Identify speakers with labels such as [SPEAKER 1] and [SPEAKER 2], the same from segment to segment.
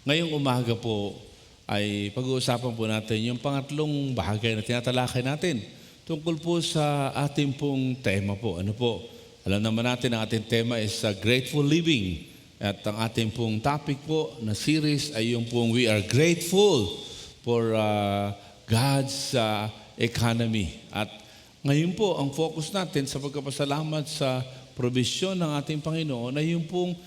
[SPEAKER 1] Ngayong umaga po ay pag-uusapan po natin yung pangatlong bahagi na tinatalakay natin tungkol po sa ating pong tema po. Ano po? Alam naman natin ang ating tema is grateful living. At ang ating pong topic po na series ay yung pong we are grateful for God's economy. At ngayon po, ang focus natin sa pagkapasalamat sa provision ng ating Panginoon ay yung pong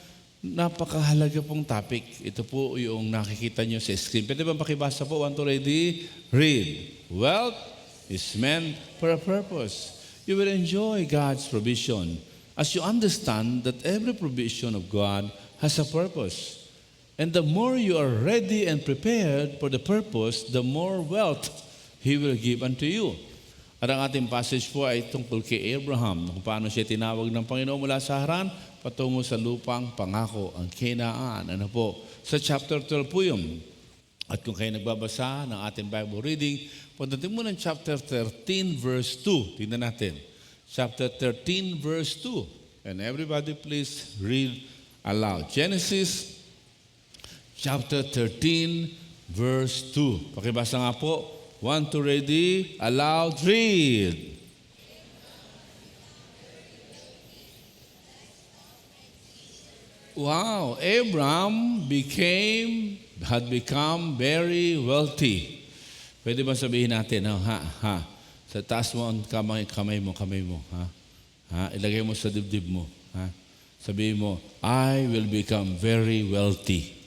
[SPEAKER 1] napakahalaga pong topic. Ito po yung nakikita nyo sa screen. Pwede ba pakibasa po? Want to ready? Read. Wealth is meant for a purpose. You will enjoy God's provision as you understand that every provision of God has a purpose. And the more you are ready and prepared for the purpose, the more wealth He will give unto you. At ang ating passage po ay tungkol kay Abraham, kung paano siya tinawag ng Panginoon mula sa Haran patungo sa lupang pangako, ang Canaan. Ano po? Sa chapter 12 po yun. At kung kayo nagbabasa ng ating Bible reading, puntatin mo ng chapter 13 verse 2. Tingnan natin. Chapter 13 verse 2. And everybody please read aloud. Genesis chapter 13 verse 2. Pakibasa nga po. 1, 2, ready, aloud, read. Wow, Abraham had become very wealthy. Pwede ba sabihin natin, sa taas mo ang kamay mo, ilagay mo sa dibdib mo, sabihin mo, I will become very wealthy.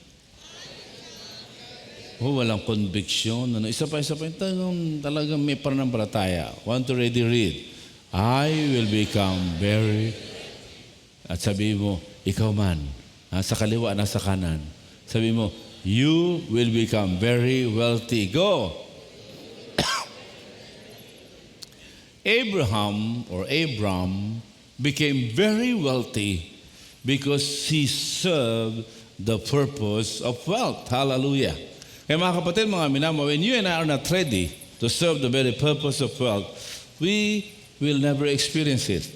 [SPEAKER 1] Walang conviction. Isa pa, talagang may pananampalataya. 1, 2, ready, read. I will become very... At sabi mo, ikaw man, sa kaliwa, nasa kanan. Sabi mo, you will become very wealthy. Go! Abram became very wealthy because he served the purpose of wealth. Hallelujah. Kaya mga kapatid, mga minamahal, when you and I are not ready to serve the very purpose of wealth, we will never experience it.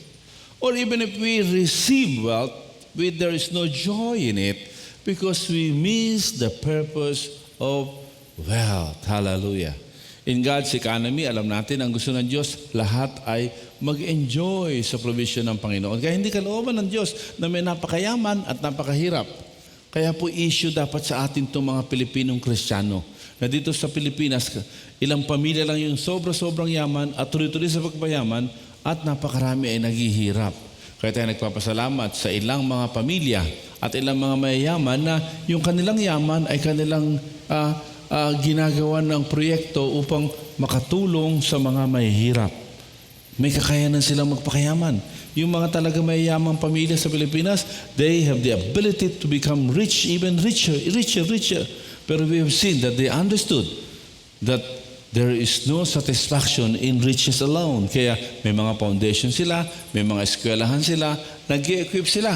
[SPEAKER 1] Or even if we receive wealth, there is no joy in it because we miss the purpose of wealth. Hallelujah. In God's economy, alam natin, ang gusto ng Diyos, lahat ay mag-enjoy sa provision ng Panginoon. Kaya hindi kalooban ng Diyos na may napakayaman at napakahirap. Kaya po issue dapat sa atin itong mga Pilipinong Kristiyano na dito sa Pilipinas, ilang pamilya lang yung sobrang yaman at tuloy-tuloy sa pagpayaman at napakarami ay naghihirap. Kaya tayo nagpapasalamat sa ilang mga pamilya at ilang mga mayayaman na yung kanilang yaman ay kanilang ginagawa ng proyekto upang makatulong sa mga mahihirap. May kakayanan silang magpakayaman. Yung mga talaga mayayamang pamilya sa Pilipinas, they have the ability to become rich, even richer. Pero we have seen that they understood that there is no satisfaction in riches alone. Kaya may mga foundation sila, may mga eskwelahan sila, nag-i-equip sila.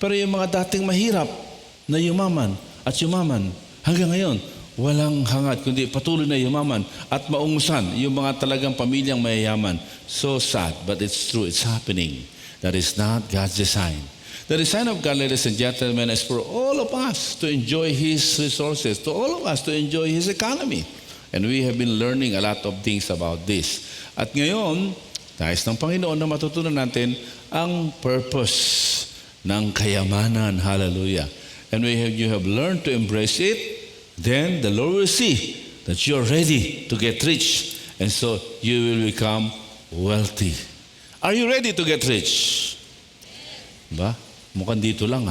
[SPEAKER 1] Pero yung mga dating mahirap na yumaman, hanggang ngayon, walang hangat, kundi patuloy na yumaman at maungusan yung mga talagang pamilyang mayayaman. So sad, but it's true, it's happening. That is not God's design. The design of God, ladies and gentlemen, is for all of us to enjoy His resources, to all of us to enjoy His economy. And we have been learning a lot of things about this. At ngayon, nais ng Panginoon na matutunan natin ang purpose ng kayamanan. Hallelujah. And you have learned to embrace it, then the Lord will see that you are ready to get rich. And so you will become wealthy. Are you ready to get rich? Ba? Mukhang dito lang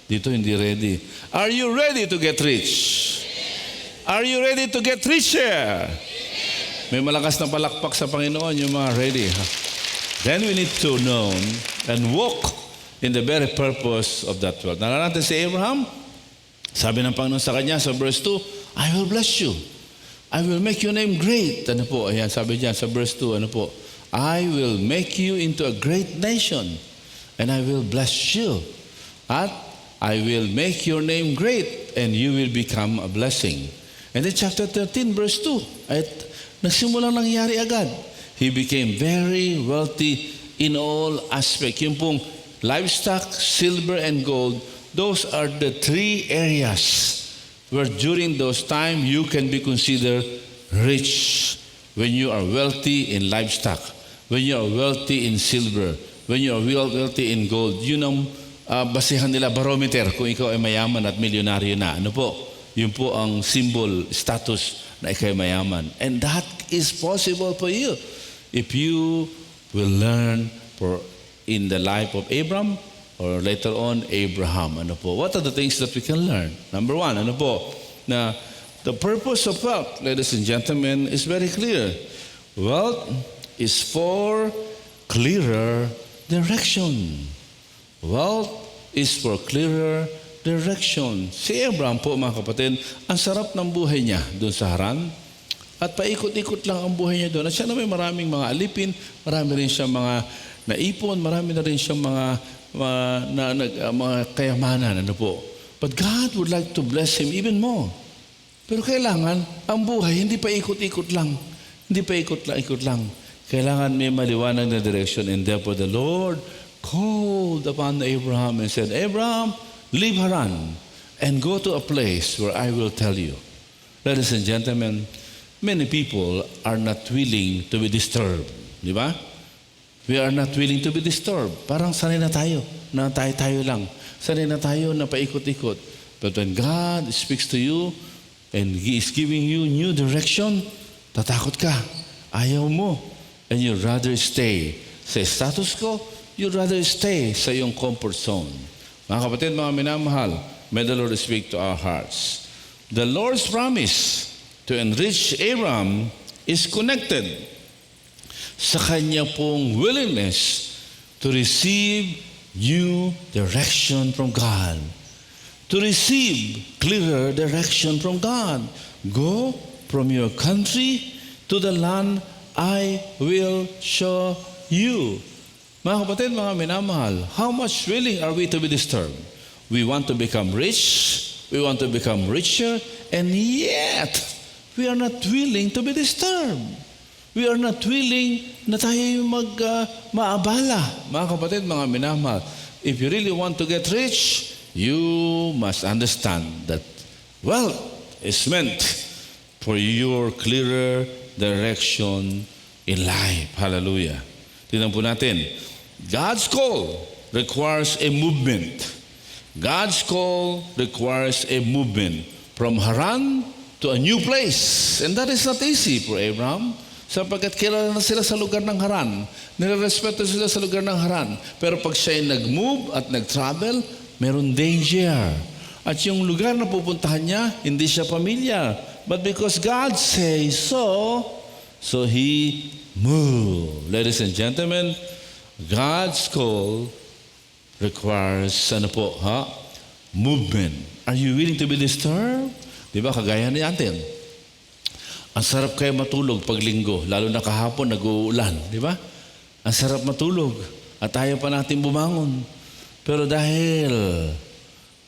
[SPEAKER 1] Dito hindi ready. Are you ready to get rich? Are you ready to get richer? May malakas na palakpak sa Panginoon yung mga ready. Then we need to know and walk in the very purpose of that world. Nalala natin si Abraham? Sabi ng Panginoon sa kanya sa verse 2, I will bless you. I will make your name great. Ano po? Ayan, sabi niya sa verse 2, ano po? I will make you into a great nation, and I will bless you. At I will make your name great, and you will become a blessing. And then chapter 13, verse 2, at nagsimulang nangyari agad. He became very wealthy in all aspects. Yung pong livestock, silver, and gold, those are the three areas where during those time you can be considered rich when you are wealthy in livestock, when you are wealthy in silver, when you are wealthy in gold. Yun ang basihan nila, barometer, kung ikaw ay mayaman at milyonaryo na. Ano po? Yun po ang symbol, status na ikaw ay mayaman. And that is possible for you if you will learn in the life of Abram or later on Abraham. Ano po? What are the things that we can learn? Number one, ano po? Na the purpose of wealth, ladies and gentlemen, is very clear. Wealth is for clearer direction. Wealth is for clearer direction. Si Abraham po, mga kapatid, ang sarap ng buhay niya doon sa Haran. At paikot-ikot lang ang buhay niya doon. At siya na may maraming mga alipin, marami rin siyang mga naipon, marami na rin siyang mga kayamanan. Ano po? But God would like to bless him even more. Pero kailangan, ang buhay, hindi pa ikot-ikot lang. Hindi pa ikot lang. Kailangan may maliwanag na direction. And therefore the Lord called upon Abraham and said, Abraham, leave Haran and go to a place where I will tell you. Ladies and gentlemen, many people are not willing to be disturbed. Di ba? We are not willing to be disturbed. Parang sanay na tayo. Na tayo lang. Sanay na tayo na paikot-ikot. But when God speaks to you and He is giving you new direction, tatakot ka. Ayaw mo. And you'd rather stay sa status quo, you'd rather stay sa iyong comfort zone. Mga kapatid, mga minamahal, may the Lord speak to our hearts. The Lord's promise to enrich Abraham is connected sa kanya pong willingness to receive new direction from God. To receive clearer direction from God. Go from your country to the land I will show you. Mga kapatid, mga minamahal, how much willing are we to be disturbed? We want to become rich, we want to become richer, and yet, we are not willing to be disturbed. We are not willing na tayo maabala. Mga kapatid, mga minamahal, if you really want to get rich, you must understand that wealth is meant for your clearer direction in life. Hallelujah. Tingnan po natin. God's call requires a movement. God's call requires a movement from Haran to a new place. And that is not easy for Abraham. Sapagkat kilala na sila sa lugar ng Haran. Nirerespeto sila sa lugar ng Haran. Pero pag siya ay nag-move at nag-travel, meron danger. At yung lugar na pupuntahan niya, hindi siya familiar. But because God says so he moved. Ladies and gentlemen, God's call requires movement. Are you willing to be disturbed? Di ba, kagaya natin. Ang sarap kayo matulog pag linggo, lalo na kahapon nag-uulan, di ba? Ang sarap matulog at ayaw pa natin bumangon. Pero dahil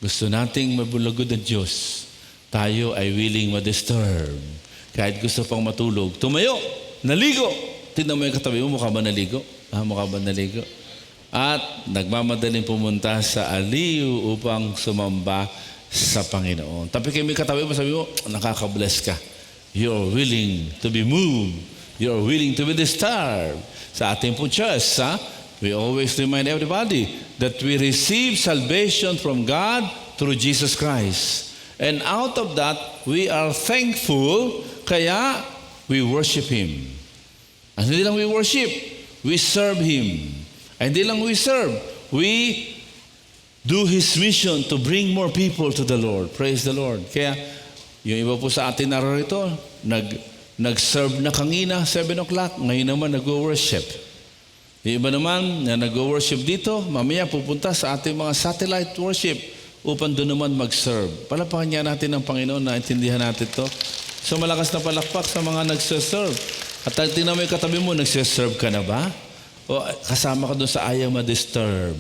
[SPEAKER 1] gusto nating mabulagod ng Diyos, tayo ay willing ma-disturb. Kahit gusto pang matulog, tumayo, naligo. Tingnan mo yung katabi mo, mukha ba naligo? Mukha ba naligo? At nagmamadaling pumunta sa aliw upang sumamba sa Panginoon. Tapi kayo may katabi mo, sabi mo, nakaka-bless ka. You're willing to be moved. You're willing to be disturbed. Sa ating po church, we always remind everybody that we receive salvation from God through Jesus Christ. And out of that, we are thankful, kaya we worship Him. And hindi lang we worship, we serve Him. And hindi lang we serve, we do His mission to bring more people to the Lord. Praise the Lord. Kaya, yung iba po sa atin narito, nag-serve na kanina, 7 o'clock, ngayon naman nag-worship. Yung iba naman na nag-worship dito, mamaya pupunta sa ating mga satellite worship upang doon naman mag-serve. Palapakan niya natin ng Panginoon na intindihan natin ito. So malakas na palakpak sa mga nagsiserve. At tingnan mo yung katabi mo, nagsiserve ka na ba? O kasama ka doon sa ayaw ma-disturb.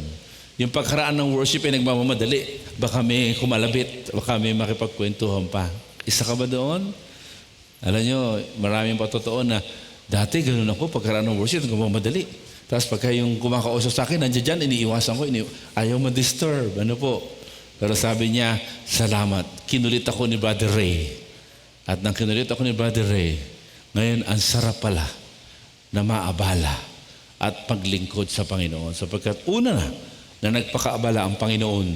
[SPEAKER 1] Yung pagkaraan ng worship ay nagmamamadali. Baka may kumalabit, baka may makipagkwentuhan pa. Isa ka ba doon? Alam nyo, maraming patotoo na dati ganun ako, pagkaraan ng worship, nagmamamadali. Tapos pagka yung kumakausap sa akin, nandiyan dyan, iniiwasan ko, ayaw ma-disturb. Ano po? Pero sabi niya, salamat. Kinulit ako ni Brother Ray. At nang kinulit ako ni Brother Ray, ngayon ang sarap pala na maabala at paglingkod sa Panginoon. Sapagkat una na nagpakaabala ang Panginoon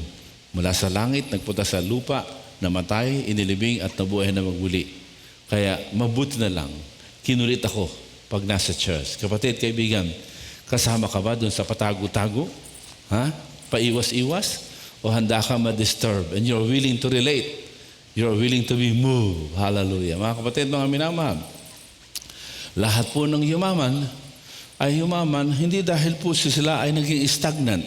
[SPEAKER 1] mula sa langit, nagpunta sa lupa, namatay, inilibing at nabuhay na magmuli. Kaya mabuti na lang, kinulit ako pag nasa church. Kapatid, kaibigan, kasama ka ba dun sa patago-tago? Ha? Paiwas-iwas? O handa ka ma-disturb and you're willing to relate? You're willing to be moved. Hallelujah. Mga kapatid, mga minamahal, lahat po ng yumaman ay yumaman hindi dahil po sila ay naging stagnant.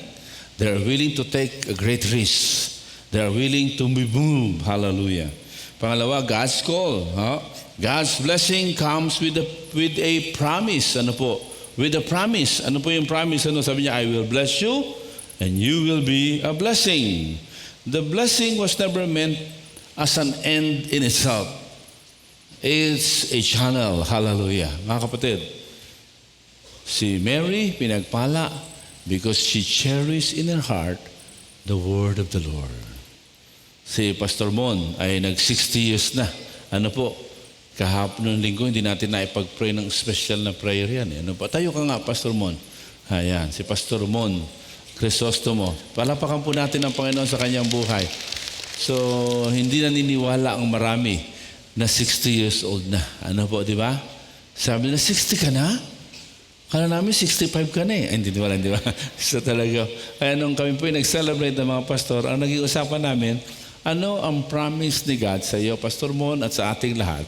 [SPEAKER 1] They're willing to take a great risk. They're willing to be moved. Hallelujah. Pangalawa, God's call. God's blessing comes with a promise. Ano po? With a promise. Ano po yung promise? Ano sabi niya? I will bless you and you will be a blessing. The blessing was never meant as an end in itself. It's a channel. Hallelujah. Mga kapatid, si Mary pinagpala because she cherished in her heart the word of the Lord. Si Pastor Mon ay nag-60 years na. Ano po? Kahapon ng linggo, hindi natin naipag-pray ng special na prayer yan. Ano po? Tayo ka nga, Pastor Mon. Ayan, si Pastor Mon Crisostomo. Palapakan po natin ang Panginoon sa kanyang buhay. So, hindi naniniwala ang marami na 60 years old na. Ano po, di ba? Sabi na, 60 ka na? Kala namin 65 ka na eh. Ay, hindi wala, di ba? So talaga. Kaya nung kami po nag-celebrate ng mga pastor, ang naging usapan namin, ano ang promise ni God sa iyo, Pastor Mon, at sa ating lahat,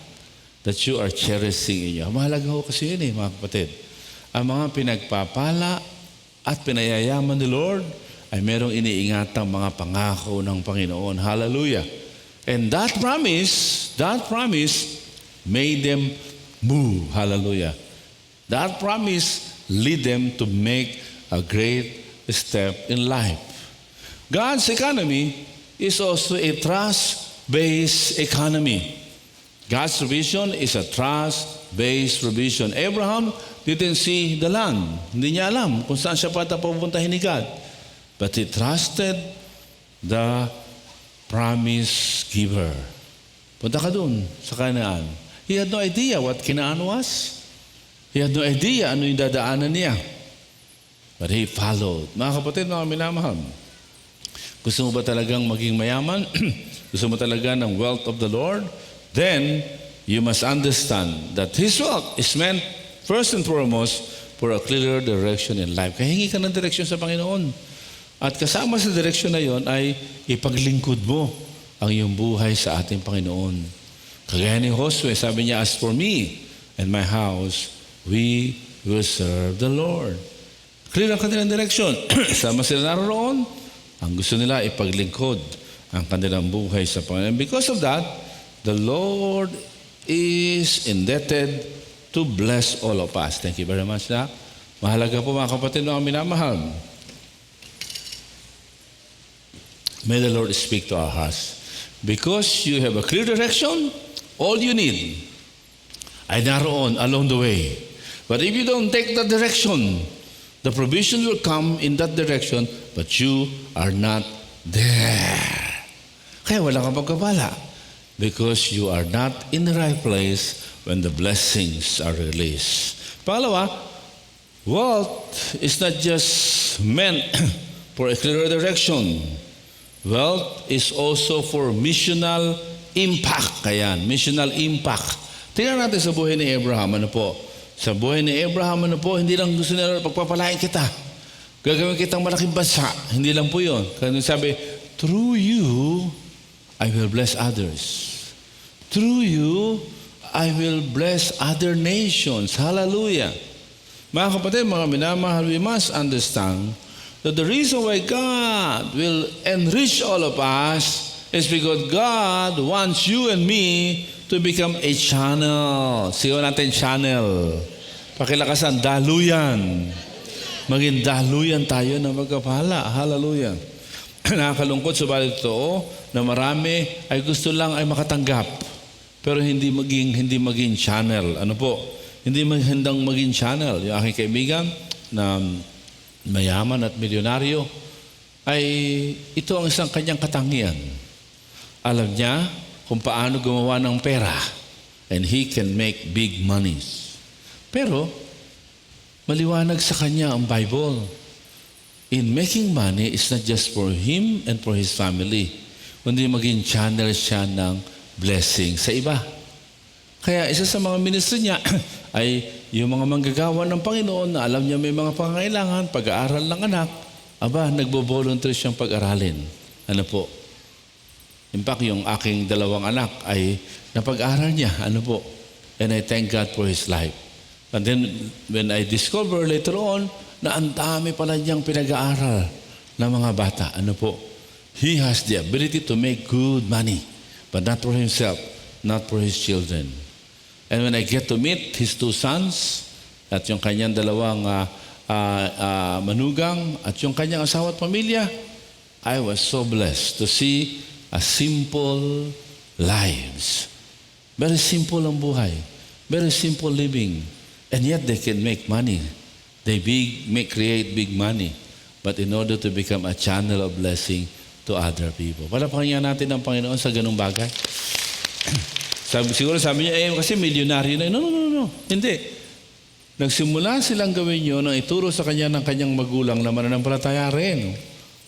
[SPEAKER 1] that you are cherishing in you. Mahalaga ho kasi yun eh, mga kapatid. Ang mga pinagpapala at pinayayaman ni Lord ay merong iniingatang mga pangako ng Panginoon. Hallelujah. And that promise made them move. Hallelujah. That promise lead them to make a great step in life. God's economy is also a trust-based economy. God's provision is a trust-based provision. Abraham didn't see the land. Hindi niya alam kung saan siya pupuntahin ni God. But he trusted the promise giver. Punta ka dun sa Canaan. He had no idea what Canaan was. He had no idea ano yung dadaanan niya. But he followed. Mga kapatid, mga minamahal, gusto mo ba talagang maging mayaman? Gusto mo talaga ng wealth of the Lord? Then, you must understand that His wealth is meant first and foremost for a clearer direction in life. Kaya hingi ka ng direksyon sa Panginoon. At kasama sa direksyon na yon ay ipaglingkod mo ang iyong buhay sa ating Panginoon. Kagaya ni Josue, sabi niya, as for me and my house, we will serve the Lord. Clear ang kanilang direksyon. Sama sila naroon. Ang gusto nila ipaglingkod ang kanilang buhay sa Panginoon. Because of that, the Lord is indebted to bless all of us. Thank you very much, Doc. Mahalaga po mga kapatid mga minamahal. May the Lord speak to our hearts. Because you have a clear direction, all you need ay naroon along the way. But if you don't take that direction, the provision will come in that direction, but you are not there. Kaya wala kang pagkabala. Because you are not in the right place when the blessings are released. Pangalawa, wealth is not just meant for a clear direction. Wealth is also for missional impact. Ayan, missional impact. Tingnan natin sa buhay ni Abraham. Ano po? Sa buhay ni Abraham, ano po? Hindi lang gusto nila pagpapalain kita. Gagawin kitang malaking bansa. Hindi lang po yun. Kaya sabi, through you, I will bless others. Through you, I will bless other nations. Hallelujah. Mga kapatid, mga minamahal, we must understand that the reason why God will enrich all of us is because God wants you and me to become a channel. Sigaw natin channel. Pakilakasan, daluyan. Maging daluyan tayo na magkapala. Hallelujah. Nakakalungkot, subalit totoo na marami ay gusto lang ay makatanggap. Pero hindi maging channel. Ano po? Hindi handang maging channel. Yung aking kaibigan na mayaman at milyonaryo, ay ito ang isang kanyang katangian. Alam niya kung paano gumawa ng pera and he can make big monies. Pero maliwanag sa kanya ang Bible. In making money, it's not just for him and for his family, kundi maging channel siya ng blessing sa iba. Kaya isa sa mga ministry niya ay yung mga manggagawa ng Panginoon na alam niya may mga pangangailangan, pag-aaral ng anak, nagbo-volunteer siyang pag-aralin. Ano po? In fact, yung aking dalawang anak ay napag-aral niya. Ano po? And I thank God for his life. And then, when I discover later on, na ang dami pala niyang pinag-aaral ng mga bata. Ano po? He has the ability to make good money, but not for himself, not for his children. And when I get to meet his two sons, at yung kanyang dalawang manugang, at yung kanyang asawa at pamilya, I was so blessed to see a simple lives. Very simple ang buhay. Very simple living. And yet they can make money. They create big money. But in order to become a channel of blessing to other people. Palapakinggan natin ang Panginoon sa ganung bagay. Siguro sabi niya, kasi milyonaryo na. No. Hindi. Nagsimula silang gawin yun nang ituro sa kanya ng kanyang magulang na mananampalataya rin.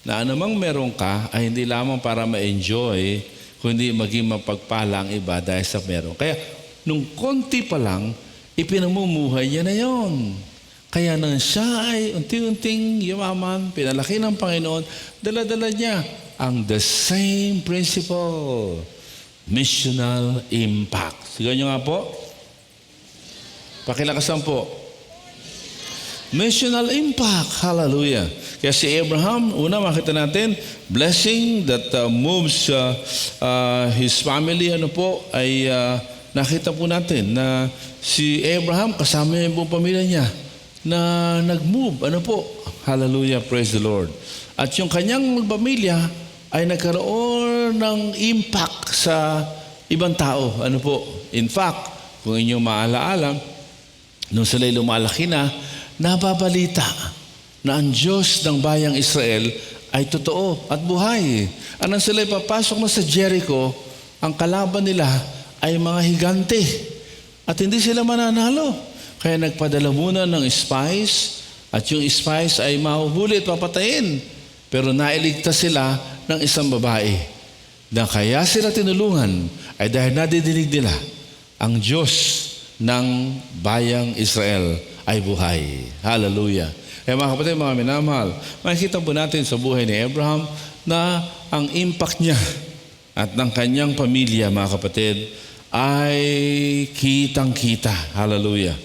[SPEAKER 1] Na anumang meron ka ay hindi lamang para ma-enjoy, kundi maging mapagpala ang iba dahil sa meron. Kaya nung konti pa lang, ipinamumuhay niya na yon. Kaya nang siya ay unti-unting yumaman, pinalaki ng Panginoon, dala-dala niya ang the same principle. Missional impact. Sigaw niyo nga po. Pakilakasan po. Missional impact. Hallelujah. Kaya si Abraham, una makita natin, blessing that moves his family, ay nakita po natin na si Abraham, kasama niya yung buong pamilya niya, na nag-move. Hallelujah, praise the Lord. At yung kanyang pamilya ay nagkaroon ng impact sa ibang tao. In fact, kung inyong maalaala, nung sila'y lumalaki na, nababalita na ang Diyos ng bayang Israel ay totoo at buhay. Anong sila'y papasok na sa Jericho, ang kalaban nila ay mga higante. At hindi sila mananalo. Kaya nagpadala muna ng spies, at yung spies ay mahuhuli at papatayin. Pero nailigtas sila ng isang babae. Na kaya sila tinulungan ay dahil nadidinig nila ang Diyos ng bayang Israel ay buhay. Hallelujah. Kaya mga kapatid, mga minamahal, makikita po natin sa buhay ni Abraham na ang impact niya at ng kanyang pamilya, mga kapatid, ay kitang-kita. Hallelujah.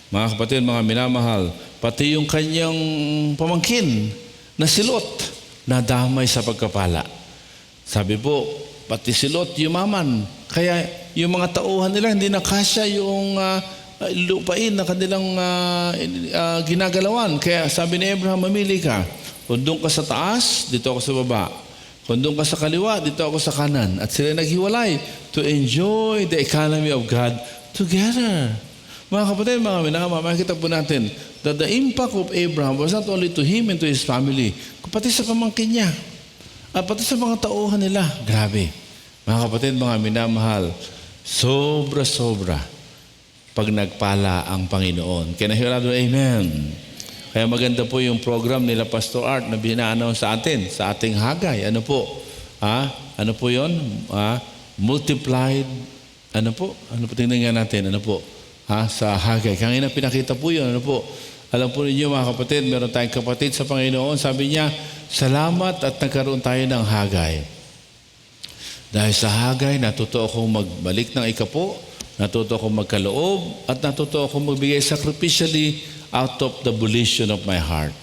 [SPEAKER 1] Mga kapatid, mga minamahal, pati yung kanyang pamangkin na si Lot, nadamay sa pagkapala. Sabi po, pati si Lot yumaman. Kaya yung mga tauhan nila, hindi nakasya yung lupain na kanilang ginagalawan. Kaya sabi ni Abraham, mamili ka. Kung doon ka sa taas, dito ako sa baba. Kung doon ka sa kaliwa, dito ako sa kanan. At sila naghiwalay to enjoy the economy of God together. Mga kapatid, mga minamahal, makikita po natin that the impact of Abraham was not only to him and to his family, pati sa pamangkin niya, at pati sa mga tauhan nila. Grabe. Mga kapatid, mga minamahal, sobra-sobra pag nagpala ang Panginoon. Kaya nahirado, amen. Kaya maganda po yung program nila Pastor Art na bina-announce sa atin, sa ating Hagay. Ano po? Ano po yun? Multiplied. Ano po? Tingnan nga natin. Ano po? Sa Hagay. Kanina pinakita po yun. Ano po? Alam po ninyo mga kapatid, meron tayong kapatid sa Panginoon. Sabi niya, salamat at nagkaroon tayo ng Hagay. Dahil sa Hagay, natuto akong magbalik ng ikapo, natuto akong magkaloob, at natuto akong magbigay sacrificially out of the volition of my heart.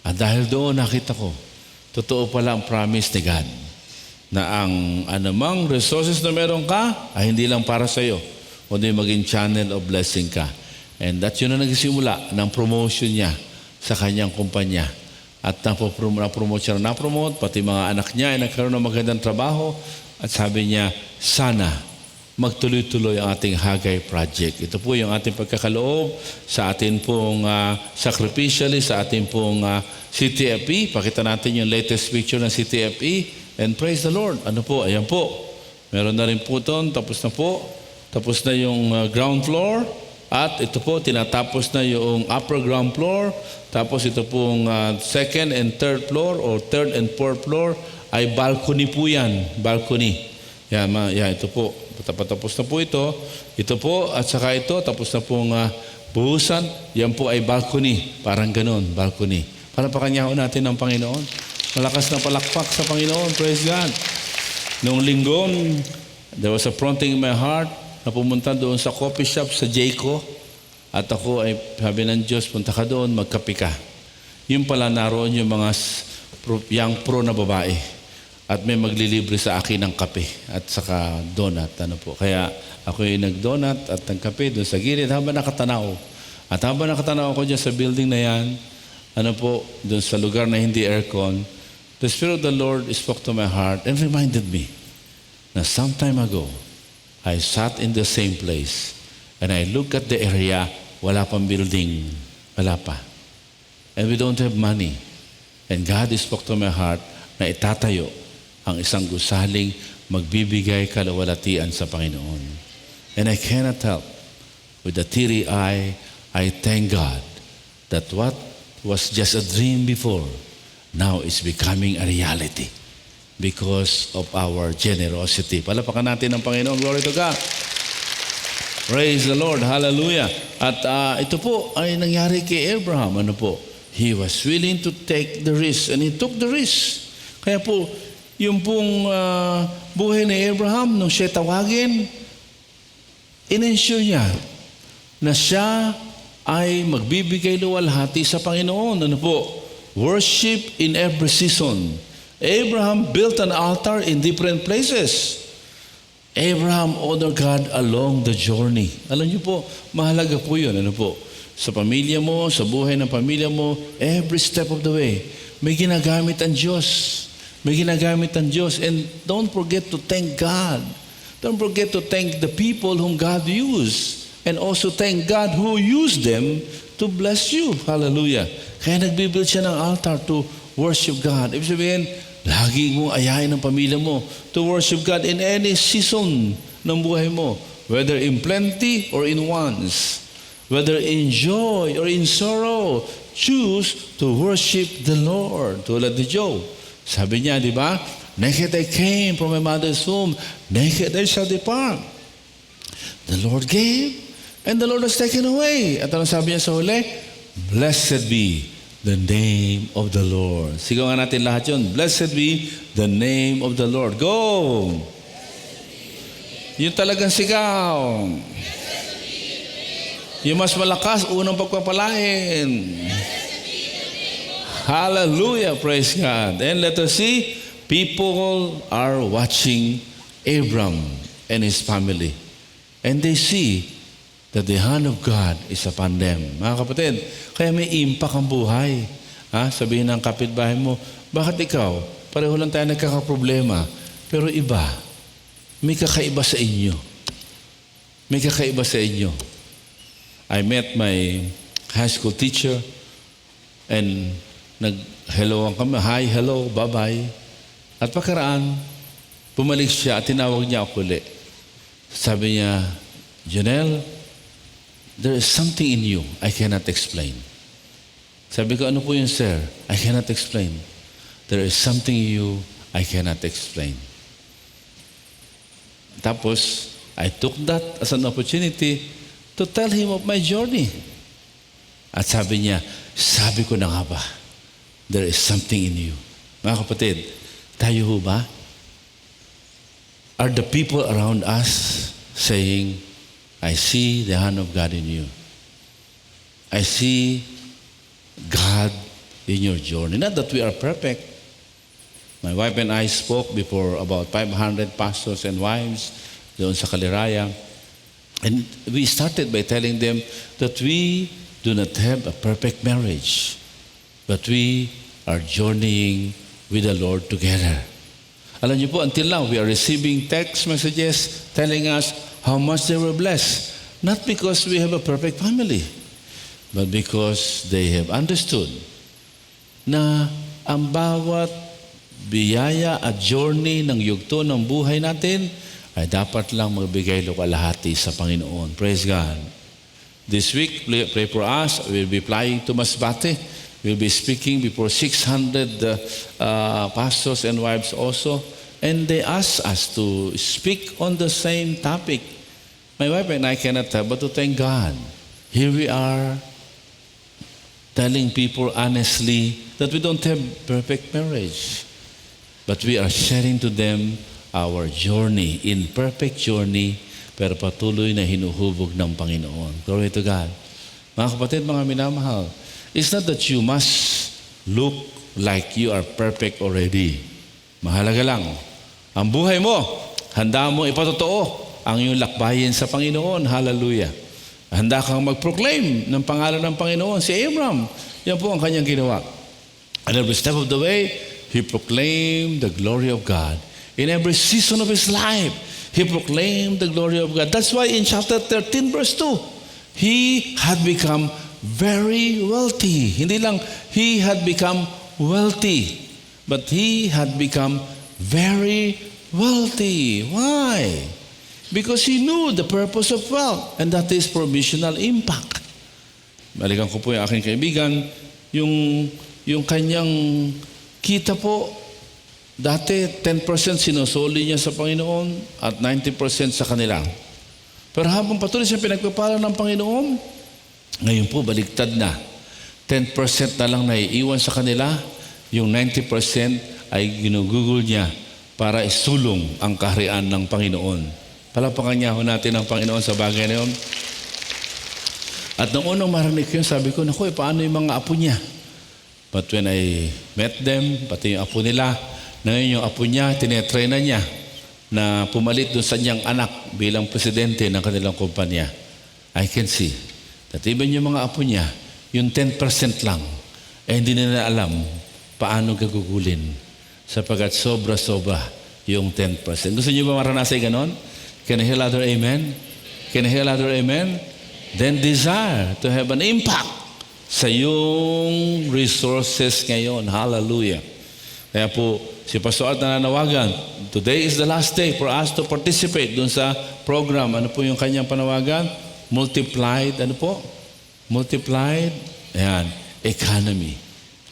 [SPEAKER 1] At dahil doon nakita ko, totoo pala ang promise ni God na ang anumang resources na meron ka ay hindi lang para sa iyo, kundi maging channel of blessing ka. And that's yun na nagsimula ng promotion niya sa kanyang kumpanya. At na-promote siya, pati mga anak niya ay nagkaroon ng magandang trabaho. At sabi niya, sana magtuloy-tuloy ang ating Haggai project. Ito po yung ating pagkakaloob sa ating pong sacrificially, sa ating pong CTFE. Pakita natin yung latest picture ng CTFE. And praise the Lord. Ano po? Ayan po. Meron na rin po ito. Tapos na po. Tapos na yung ground floor. At ito po, tinatapos na yung upper ground floor. Tapos ito pong second and third floor or third and fourth floor ay balcony po yan. Balcony. Yan, ito po. Tapos na po ito. Ito po at saka ito. Tapos na pong buhusan. Yan po ay balcony. Parang ganun, balcony. Palapakanyaon natin ng Panginoon. Malakas na palakpak sa Panginoon. Praise God. Noong linggo, there was a prompting in my heart na pumunta doon sa coffee shop sa Jayco. At ako ay sabi ng Diyos, punta ka doon, magkape ka. Yung pala naroon yung mga young pro na babae. At may maglilibre sa akin ng kape at saka donut. Ano po. Kaya ako yung nag-donut at nagkape doon sa gilid habang nakatanaw. At habang nakatanaw ako dyan sa building na yan, ano po, doon sa lugar na hindi aircon, the Spirit of the Lord spoke to my heart and reminded me na some time ago, I sat in the same place and I looked at the area, wala pang building, wala pa. And we don't have money. And God spoke to my heart na itatayo ang isang gusaling magbibigay kalawalatian sa Panginoon. And I cannot help, with a teary eye, I thank God that what was just a dream before, now is becoming a reality because of our generosity. Palapakan natin ang Panginoon. Glory to God. Praise the Lord. Hallelujah. At ito po ay nangyari kay Abraham. Ano po? He was willing to take the risk and he took the risk. Kaya po, yung pong buhay ni Abraham, nung siya tawagin, in-ensure niya na siya ay magbibigay luwalhati sa Panginoon. Ano po? Worship in every season. Abraham built an altar in different places. Abraham honored God along the journey. Alam niyo po, mahalaga po yun. Ano po? Sa pamilya mo, sa buhay ng pamilya mo, every step of the way, may ginagamit ang Diyos. May ginagamit ang Diyos. And don't forget to thank God. Don't forget to thank the people whom God used. And also thank God who used them to bless you. Hallelujah. Kaya nagbibuild siya ng altar to worship God. Ibig sabihin, lagi mong ayahin ng pamilya mo to worship God in any season ng buhay mo. Whether in plenty or in wants. Whether in joy or in sorrow. Choose to worship the Lord. Tulad ni Job. Sabi niya, di ba? Naked I came from my mother's womb. Naked I shall depart. The Lord gave and the Lord has taken away. At ano sabi niya sa huli? Blessed be the name of the Lord. Sigaw nga natin lahat yun. Blessed be the name of the Lord. Go! Yung talagang sigaw. Yung mas malakas, unang pagpapalain. Hallelujah! Praise God. And let us see, people are watching Abram and his family. And they see that the hand of God is upon them. Mga kapatid, kaya may impact ang buhay. Sabihin ng kapitbahay mo, bakit ikaw? Pareho lang tayo nagkakaproblema. Pero iba, may kakaiba sa inyo. May kakaiba sa inyo. I met my high school teacher and nag-hello kami. Hi, hello, bye-bye. At pagkaraan, bumalik siya at tinawag niya ako ulit. Sabi niya, Jonel, there is something in you I cannot explain. Sabi ko, ano po yun, sir? I cannot explain. There is something in you I cannot explain. Tapos, I took that as an opportunity to tell him of my journey. At sabi niya, sabi ko na nga ba, there is something in you. Mga kapatid, tayo ho ba? Are the people around us saying, I see the hand of God in you. I see God in your journey. Not that we are perfect. My wife and I spoke before about 500 pastors and wives doon sa Kaliraya. And we started by telling them that we do not have a perfect marriage, but we are journeying with the Lord together. Alam niyo po, until now, we are receiving text messages telling us how much they were blessed. Not because we have a perfect family, but because they have understood na ang bawat biyaya at journey ng yugto ng buhay natin ay dapat lang magbigay luwalhati sa Panginoon. Praise God. This week, pray for us. We'll be flying to Masbate. We'll be speaking before 600 pastors and wives also. And they asked us to speak on the same topic. My wife and I cannot help but to thank God. Here we are telling people honestly that we don't have perfect marriage. But we are sharing to them our journey, imperfect journey, pero patuloy na hinuhubog ng Panginoon. Glory to God. Mga kapatid, mga minamahal, it's not that you must look like you are perfect already. Mahalaga lang, ang buhay mo, handa mo ipatotoo ang iyong lakbayin sa Panginoon. Hallelujah. Handa kang mag-proclaim ng pangalan ng Panginoon. Si Abraham, yan po ang kanyang ginawa. And every step of the way, he proclaimed the glory of God. In every season of his life, he proclaimed the glory of God. That's why in chapter 13, verse 2, he had become very wealthy. Hindi lang he had become wealthy, but he had become very wealthy. Why? Because he knew the purpose of wealth, and that is provisional impact. Balikan ko po yung aking kaibigan, yung kanyang kita po, dati 10% sinusoli niya sa Panginoon at 90% sa kanila. Pero habang patuloy siya pinagpapala ng Panginoon, ngayon po baliktad na. 10% na lang naiiwan sa kanila, yung 90% ay ginugugol niya para isulong ang kaharian ng Panginoon. Palapakan niya ho natin ang Panginoon sa bagay na yun. At nung unang marinig ko yun, sabi ko, naku, paano yung mga apo niya? But when I met them, pati yung apo nila, ngayon yung apo niya, tinetry na niya na pumalit doon sa niyang anak bilang presidente ng kanilang kumpanya. I can see that even yung mga apo niya, yung 10% lang, hindi nila alam paano gagugulin sapagkat sobra-sobra yung 10%. Gusto niyo ba maranasan ganon? Can I hear louder amen? Can I hear louder amen? Then desire to have an impact sa yung resources ngayon. Hallelujah. Kaya po, si Pastor Art nananawagan, today is the last day for us to participate dun sa program. Ano po yung kanyang panawagan? Multiplied, ano po? Multiplied, ayan, economy.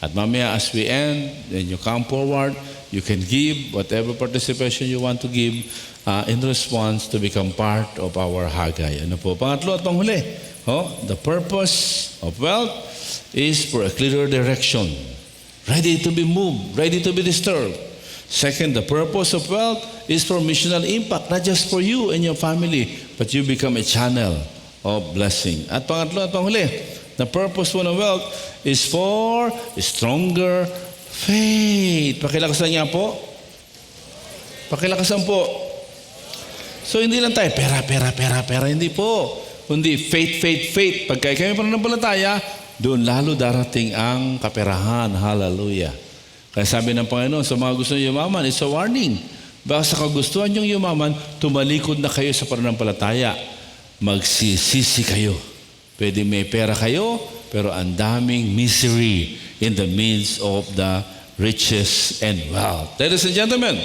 [SPEAKER 1] At mamaya as we end, then you come forward, you can give whatever participation you want to give in response to become part of our Hagay. Ano po? Pangatlo at panghuli, the purpose of wealth is for a clearer direction. Ready to be moved, ready to be disturbed. Second, the purpose of wealth is for missional impact, not just for you and your family, but you become a channel of blessing. At pangatlo at panghuli, the purpose of wealth is for stronger faith. Pakilakasan niya po. Pakilakasan po. So hindi lang tayo, pera. Hindi po. Kundi faith. Pagka kayo pananampalataya, doon lalo darating ang kaperahan. Hallelujah. Kaya sabi ng Panginoon, sa mga gusto nyo yumaman, it's a warning. Baka sa kagustuhan nyo yumaman, tumalikod na kayo sa pananampalataya. Magsisisi kayo. Pwede may pera kayo, pero ang daming misery in the midst of the riches and wealth. Ladies and gentlemen,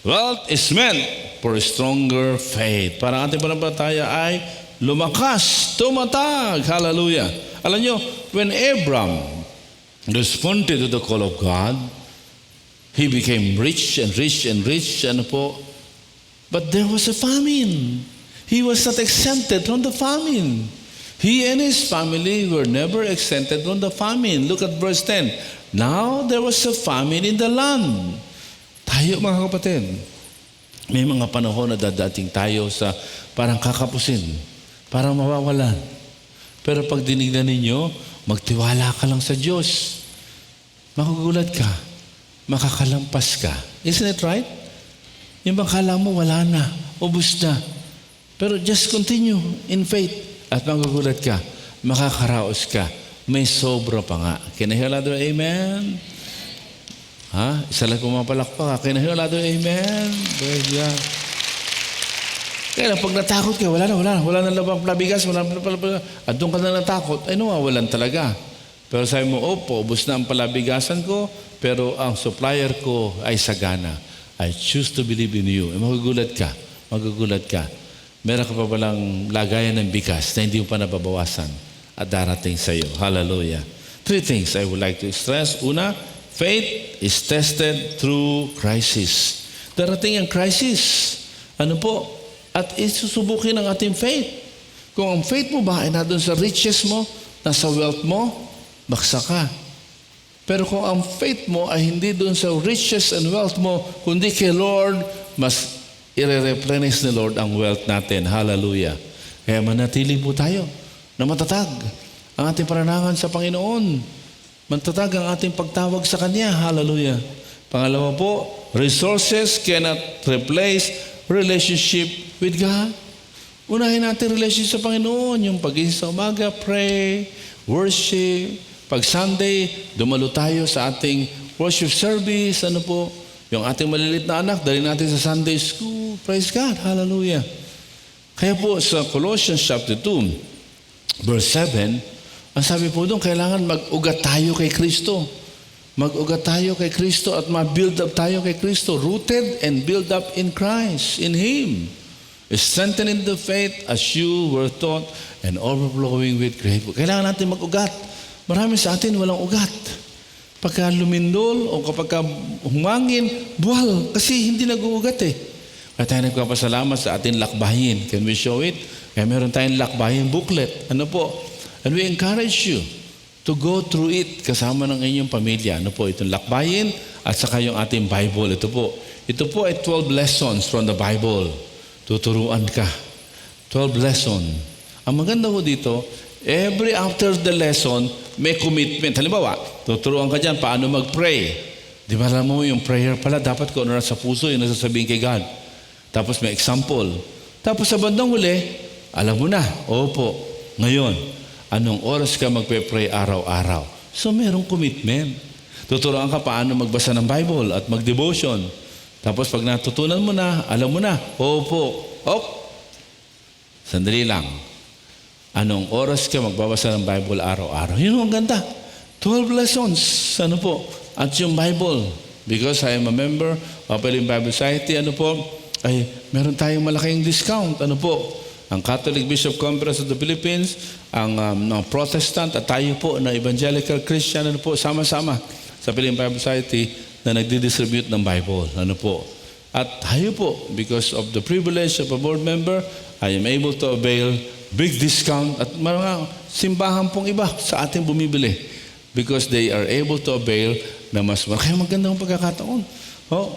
[SPEAKER 1] wealth is meant for a stronger faith. Para ang ating pananampalataya ay lumakas, tumatag. Hallelujah. Alam nyo, when Abram responded to the call of God, he became rich. Ano po? But there was a famine. He was not exempted from the famine. He and his family were never exempted from the famine. Look at verse 10. Now there was a famine in the land. Tayo mga kapatid, may mga panahon na dadating tayo sa parang kakapusin, parang mawawalan. Pero pag dinignan ninyo, magtiwala ka lang sa Diyos. Makugulat ka, makakalampas ka. Isn't it right? Yung bang kala mo, wala na, ubus na. Pero just continue in faith at magugulat ka, makakaraos ka, may sobra pa nga. Can I hear another amen? Ha? Isa lang pumapalakpak. Kinahinala doon, amen. Praise God. Kaya lang, pag natakot ka, wala na labang plabigas, wala na palabigas. At doon ka na natakot, ay nawawalan talaga. Pero sabi mo, opo, ubos na ang palabigasan ko, pero ang supplier ko ay sagana. I choose to believe in you. Magugulat ka. Meron ka pa palang lagayan ng bigas na hindi mo pa nababawasan at darating sa iyo. Hallelujah. 3 things I would like to stress. Una, faith is tested through crisis. Darating ang crisis. Ano po? At isusubukin ang ating faith. Kung ang faith mo ba ay na doon sa riches mo, nasa wealth mo, baksa ka. Pero kung ang faith mo ay hindi doon sa riches and wealth mo, kundi kay Lord, mas i-replenish ni Lord ang wealth natin. Hallelujah. Kaya manatili po tayo na matatag ang ating pananahan sa Panginoon. Matatag ang ating pagtawag sa Kanya. Hallelujah. Pangalawa po, resources cannot replace relationship with God. Unahin natin relationship sa Panginoon. Yung pag-isip sa umaga, pray, worship. Pag Sunday, dumalo tayo sa ating worship service. Ano po? Yung ating malilit na anak, dali natin sa Sunday school. Praise God. Hallelujah. Kaya po sa Colossians chapter 2, verse 7, ang sabi po doon, kailangan mag-ugat tayo kay Kristo. Mag-ugat tayo kay Kristo at ma-build up tayo kay Kristo. Rooted and build up in Christ, in Him. Strengthened in the faith as you were taught and overflowing with grateful. Kailangan natin mag-ugat. Marami sa atin walang ugat. Pagka lumindol o kapag humangin, buwal. Kasi hindi nag-uugat eh. Kaya tayo nagpapasalamat sa ating lakbayin. Can we show it? Kaya meron tayong lakbayin booklet. Ano po? And we encourage you to go through it kasama ng inyong pamilya. Ano po? Itong lakbayin at saka yung ating Bible. Ito po. Ito po ay 12 lessons from the Bible. Tuturuan ka. 12 lesson. Ang maganda ko dito, every after the lesson, may commitment. Halimbawa, tuturuan ka dyan paano mag-pray. Di ba alam mo yung prayer pala, dapat kung ano na sa puso, yung nasasabihin kay God. Tapos may example. Tapos sa bandang huli, alam mo na, opo, ngayon, anong oras ka magpe-pray araw-araw? So merong commitment. Tuturuan ka paano magbasa ng Bible at mag-devotion. Tapos pag natutunan mo na, alam mo na, opo, sandali lang. Anong oras ka magbabasa ng Bible araw-araw? Yun ang ganda. 12 lessons. Ano po? At yung Bible. Because I am a member of Philippine Bible Society, ano po? Ay, meron tayong malaking discount. Ano po? Ang Catholic Bishop Conference of the Philippines, ang Protestant at tayo po na Evangelical Christian, ano po? Sama-sama sa Philippine Bible Society na nagdi-distribute ng Bible. Ano po? At tayo po, because of the privilege of a board member, I am able to avail big discount at mga simbahan pong iba sa ating bumibili because they are able to avail na mas kaya magandang pagkakataon.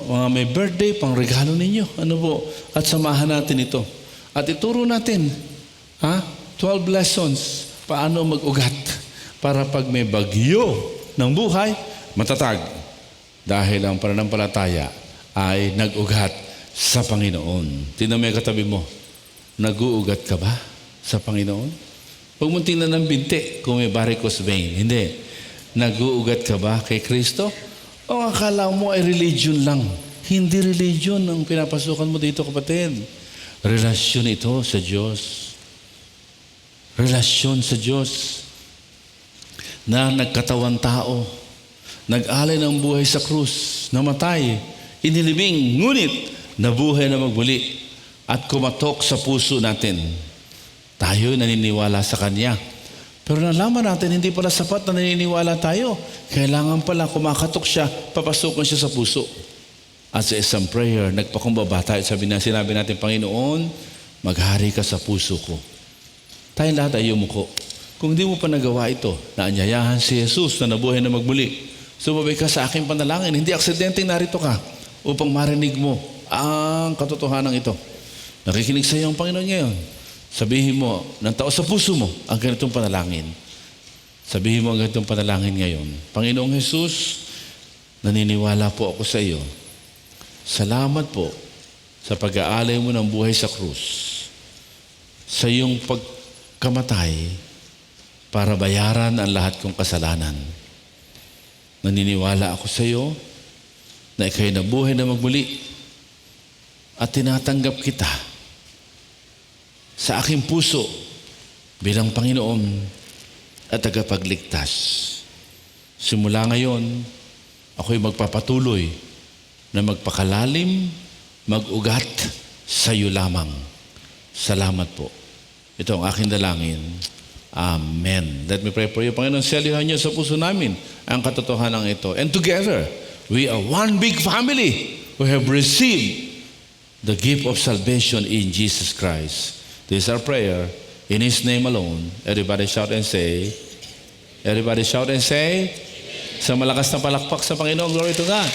[SPEAKER 1] Mga may birthday, pang regalo ninyo. Ano po? At samahan natin ito. At ituro natin 12 lessons paano mag-ugat para pag may bagyo ng buhay, matatag. Dahil ang pananampalataya ay nag-ugat sa Panginoon. Tingnan mo yung katabi mo. Nag-uugat ka ba sa Panginoon? Huwag mong tingnan ng binti kung may varicose vein. Hindi. Nag-uugat ka ba kay Kristo? O akala mo ay religion lang? Hindi religion ang pinapasukan mo dito, kapatid. Relasyon ito sa Diyos. Relasyon sa Diyos na nagkatawan tao, nag-alay ng buhay sa krus, namatay, inilibing, ngunit nabuhay na magbuli at kumatok sa puso natin. Tayo naniniwala sa Kanya. Pero nalaman natin, hindi pala sapat na naniniwala tayo. Kailangan pala kumakatok siya, papasukan siya sa puso. At sa isang prayer, nagpakumbaba tayo. Sinabi natin, Panginoon, maghari ka sa puso ko. Tayong lahat ay yumuko. Kung hindi mo pa nagawa ito, naanyayahan si Jesus na nabuhay na magmuli. Sumabay ka sa aking panalangin. Hindi aksidenteng narito ka upang marinig mo ang katotohanan ito. Nakikinig sa iyo ang Panginoon ngayon. Sabihin mo, ng tao sa puso mo, ang ganitong panalangin. Sabihin mo ang ganitong panalangin ngayon. Panginoong Jesus, naniniwala po ako sa iyo. Salamat po sa pag-aalay mo ng buhay sa krus. Sa iyong pagkamatay para bayaran ang lahat kong kasalanan. Naniniwala ako sa iyo na ikaw'y nabuhay na magmuli at tinatanggap kita sa aking puso bilang Panginoon at tagapagligtas. Simula ngayon, ako'y magpapatuloy na magpakalalim, mag-ugat sa iyo lamang. Salamat po. Ito ang aking dalangin. Amen. Let me pray for you. Panginoon, selyuhan niyo sa puso namin ang katotohanan ito. And together, we are one big family who have received the gift of salvation in Jesus Christ. This is our prayer. In His name alone. Everybody shout and say, everybody shout and say, sa malakas na palakpak sa Panginoon, glory to God.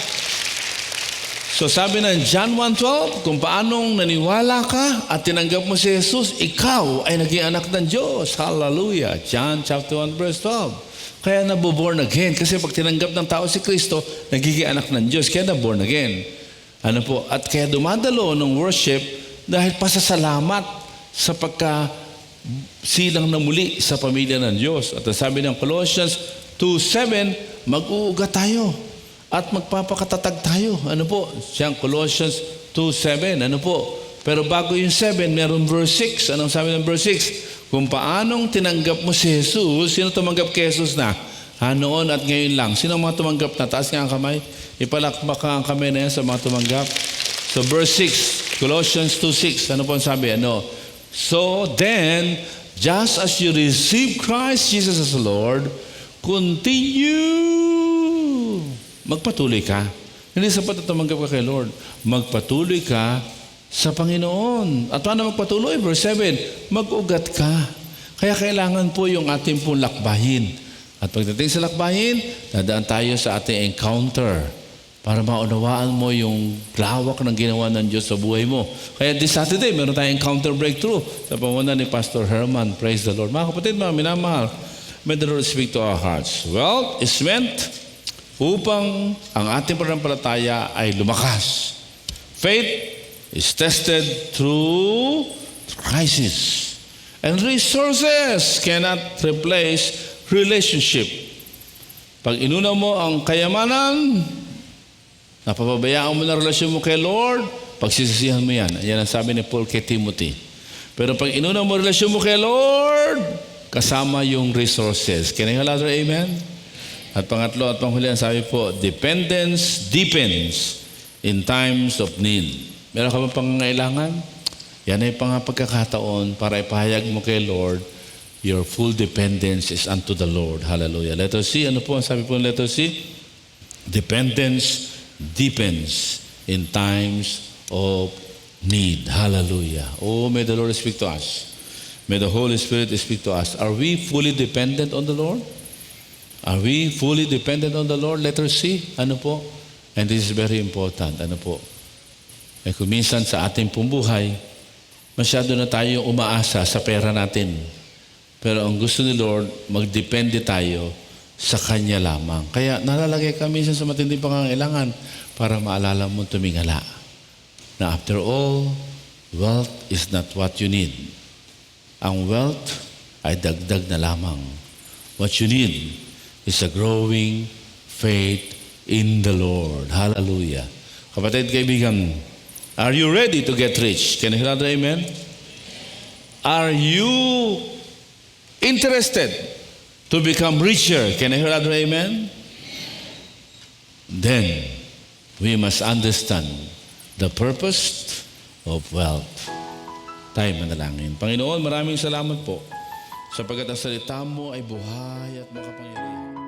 [SPEAKER 1] So sabi ng John 1:12, kung paanong naniwala ka at tinanggap mo si Jesus, ikaw ay naging anak ng Diyos. Hallelujah. John chapter 1 verse 12. Kaya naboborn again. Kasi pag tinanggap ng tao si Kristo, nagiging anak ng Diyos. Kaya naborn again. Ano po? At kaya dumadalo ng worship dahil pasasalamat sa silang na muli sa pamilya ng Diyos. At sabi ng Colossians 2:7, mag-uuga tayo at magpapakatatag tayo. Ano po? Siyang Colossians 2:7. Ano po? Pero bago yung 7, meron verse 6. Anong sabi ng verse 6? Kung paanong tinanggap mo si Jesus, sino tumanggap kay Jesus na? Noon at ngayon lang. Sino ang mga tumanggap na? Taas nga ang kamay. Ipalakpak ang kamay na yan sa mga tumanggap. So verse 6, Colossians 2:6. Ano po ang sabi? So then, just as you receive Christ Jesus as the Lord, continue. Magpatuloy ka. Hindi sapat na tumanggap ka kay Lord. Magpatuloy ka sa Panginoon. At paano magpatuloy? Verse 7, mag-ugat ka. Kaya kailangan po yung ating pong lakbayin. At pagdating sa lakbayin, dadaan tayo sa ating encounter para maunawaan mo yung lawak ng ginawa ng Diyos sa buhay mo. Kaya this Saturday, meron tayong encounter breakthrough sa pamumunan ni Pastor Herman. Praise the Lord. Mga kapatid, mga minamahal, may the Lord speak to our hearts. Well, it's meant upang ang ating pananampalataya ay lumakas. Faith is tested through crisis. And resources cannot replace relationship. Pag inuna mo ang kayamanan, napapabayaan mo na relasyon mo kay Lord, pagsisisihan mo yan. Yan ang sabi ni Paul kay Timothy. Pero pag inuna mo relasyon mo kay Lord, kasama yung resources. Can I hear louder? Amen? At pangatlo at panghuli ang sabi po, dependence deepens in times of need. Meron ka bang pangangailangan? Yan ay pagkakataon para ipahayag mo kay Lord, your full dependence is unto the Lord. Hallelujah. Letter C, ano po ang sabi po ng letter C? Dependence deepens in times of need. Hallelujah. Oh, may the Lord speak to us. May the Holy Spirit speak to us. Are we fully dependent on the Lord? Are we fully dependent on the Lord? Letter C, ano po? And this is very important, ano po? Kung minsan sa ating pumbuhay, masyado na tayo umaasa sa pera natin. Pero ang gusto ni Lord, magdepende tayo sa Kanya lamang. Kaya nalalagay ka minsan sa matinding pangangailangan para maalala mo tumingala. Na after all, wealth is not what you need. Ang wealth ay dagdag na lamang. What you need is a growing faith in the Lord. Hallelujah. Kapatid, kaibigan, are you ready to get rich? Can you hear that? Amen? Are you interested to become richer? Can you hear that? Amen? Then, we must understand the purpose of wealth. Tayo manalangin. Panginoon, maraming salamat po sapagkat ang salita mo ay buhay at makapangyarihan.